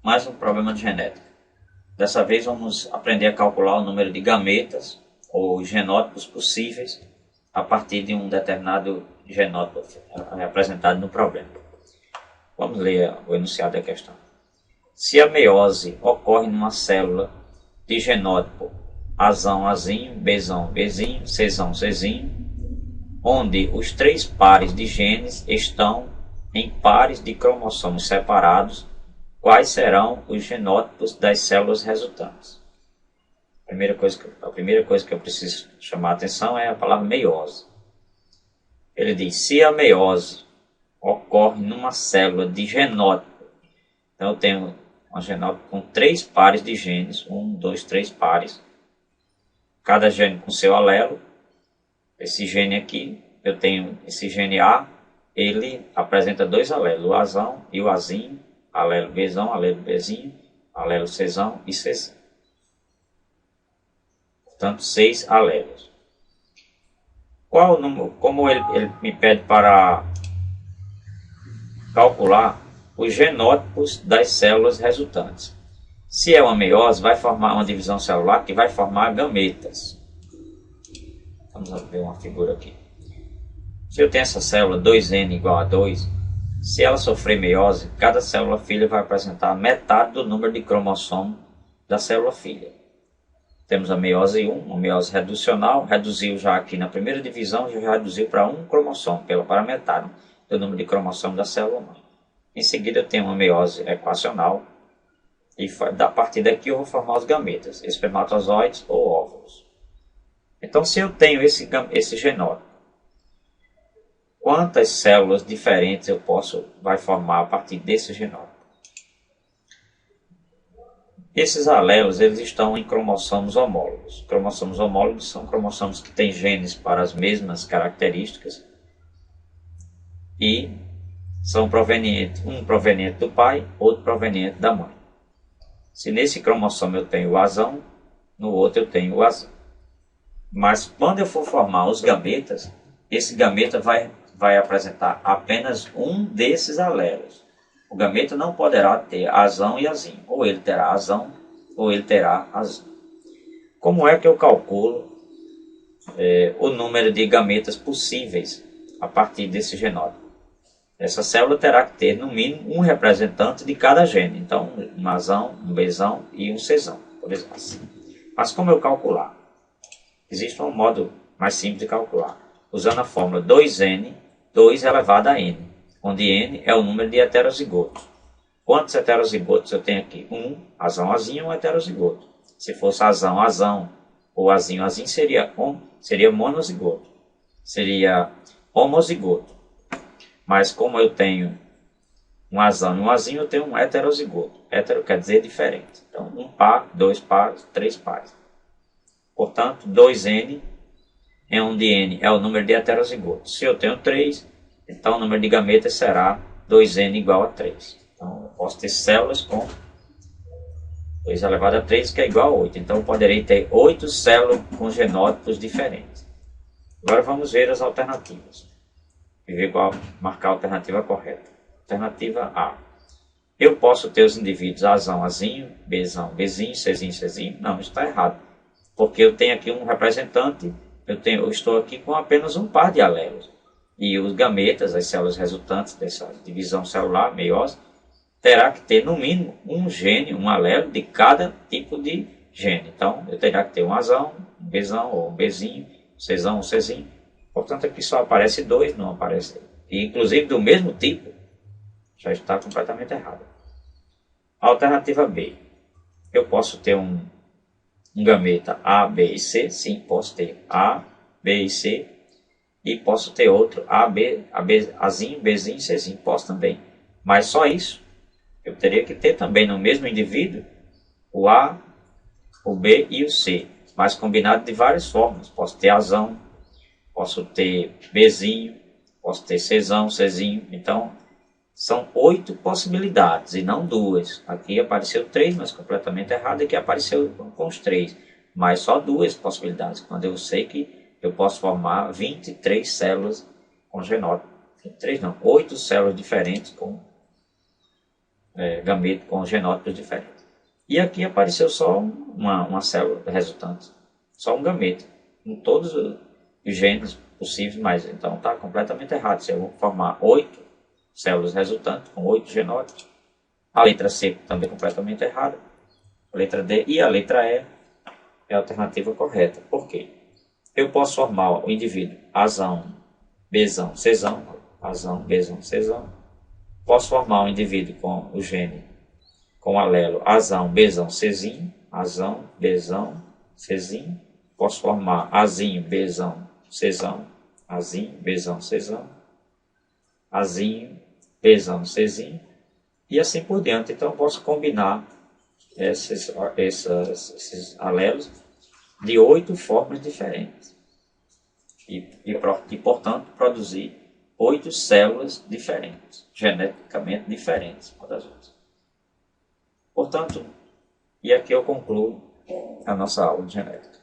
mais um problema de genética. Dessa vez vamos aprender a calcular o número de gametas ou genótipos possíveis a partir de um determinado genótipo representado no problema. Vamos ler o enunciado da questão. Se a meiose ocorre numa célula de genótipo Azão, Azinho, Bezão, Bezinho, Czão, Czinho, onde os 3 pares de genes estão em pares de cromossomos separados, quais serão os genótipos das células resultantes? A primeira coisa que eu preciso chamar a atenção é a palavra meiose. Ele diz, se a meiose ocorre numa célula de genótipo, então eu tenho um genótipo com 3 pares de genes, 1, 2, 3 pares, cada gene com seu alelo. Esse gene aqui, eu tenho esse gene A, ele apresenta 2 alelos, o Azão e o Azinho, alelo Bzão, alelo Bzinho, alelo Czão e Cz. Portanto, 6 alelos. Qual o número? Como ele me pede para calcular os genótipos das células resultantes. Se é uma meiose, vai formar uma divisão celular que vai formar gametas. Vamos ver uma figura aqui. Se eu tenho essa célula 2N igual a 2, se ela sofrer meiose, cada célula filha vai apresentar metade do número de cromossomo da célula filha. Temos a meiose 1, uma meiose reducional, reduziu já aqui na primeira divisão, já reduziu para 1 cromossomo, para metade do número de cromossomo da célula mãe. Em seguida eu tenho uma meiose equacional, e a partir daqui eu vou formar os gametas, espermatozoides ou óvulos. Então, se eu tenho esse genótipo, quantas células diferentes vai formar a partir desse genótipo? Esses alelos eles estão em cromossomos homólogos. Cromossomos homólogos são cromossomos que têm genes para as mesmas características e são um proveniente do pai, outro proveniente da mãe. Se nesse cromossomo eu tenho o Azão, no outro eu tenho o Azão. Mas quando eu for formar os gametas, esse gameta vai apresentar apenas um desses alelos. O gameta não poderá ter Azão e Azinho. Ou ele terá Azão, ou ele terá Azão. Como é que eu calculo o número de gametas possíveis a partir desse genótipo? Essa célula terá que ter, no mínimo, um representante de cada gene. Então, um Azão, um Bzão e um Czão, por exemplo. Mas como eu calcular? Existe um modo mais simples de calcular. Usando a fórmula 2N, 2 elevado a N, onde N é o número de heterozigotos. Quantos heterozigotos eu tenho aqui? 1, Azão, Azinho, um heterozigoto. Se fosse Azão, Azão, ou Azinho, Azinho, seria monozigoto. Seria homozigoto. Mas como eu tenho um Azão e um Azinho, eu tenho um heterozigoto. Hetero quer dizer diferente. Então, 1 par, 2 pares, 3 pares. Portanto, 2N, onde N é o número de heterozigotos. Se eu tenho 3, então o número de gametas será 2N igual a 3. Então, eu posso ter células com 2 elevado a 3, que é igual a 8. Então, eu poderei ter 8 células com genótipos diferentes. Agora, vamos ver as alternativas. E ver marcar a alternativa correta. Alternativa A. Eu posso ter os indivíduos Azão, Azinho, Bzão, Bezinho, Czinho, Czinho. Não, isso está errado. Porque eu tenho aqui um representante, eu estou aqui com apenas um par de alelos. E os gametas, as células resultantes dessa divisão celular, meiose, terá que ter no mínimo um gene, um alelo de cada tipo de gene. Então, eu terá que ter um Azão, um Bzão, ou um Bezinho, Czão, um Czinho. Portanto, aqui só aparece 2, não aparece. E, inclusive, do mesmo tipo, já está completamente errado. Alternativa B. Eu posso ter um gameta A, B e C. Sim, posso ter A, B e C. E posso ter outro A, B, Azinho, Bzinho, Czinho. Posso também. Mas só isso. Eu teria que ter também no mesmo indivíduo o A, o B e o C. Mas combinado de várias formas. Posso ter Azão, posso ter Bzinho, posso ter Czão, Czinho. Então, são 8 possibilidades e não 2. Aqui apareceu 3, mas completamente errado. Aqui apareceu com os 3. Mas só 2 possibilidades. Quando eu sei que eu posso formar 23 células com genótipo. 23 não, 8 células diferentes com gameto com genótipos diferentes. E aqui apareceu só uma célula resultante, só um gameto, com todos os genes possíveis, mas então está completamente errado. Se eu vou formar 8 células resultantes com 8 genótipos, a letra C também completamente errada, a letra D e a letra E é a alternativa correta. Por quê? Eu posso formar o indivíduo Azão, Bzão, Czão, Azão, Bzão, Czão. Posso formar um indivíduo com o gene, com o alelo Azão, Bzão, Czinho, Azão, Bzão, Czinho. Posso formar Azinho, Bzão, Czão, Azinho, Bzão, Czão, Azinho, Bzão, Czinho, e assim por diante. Então eu posso combinar esses alelos de 8 formas diferentes e portanto produzir 8 células diferentes, geneticamente diferentes uma das outras. Portanto, e aqui eu concluo a nossa aula de genética.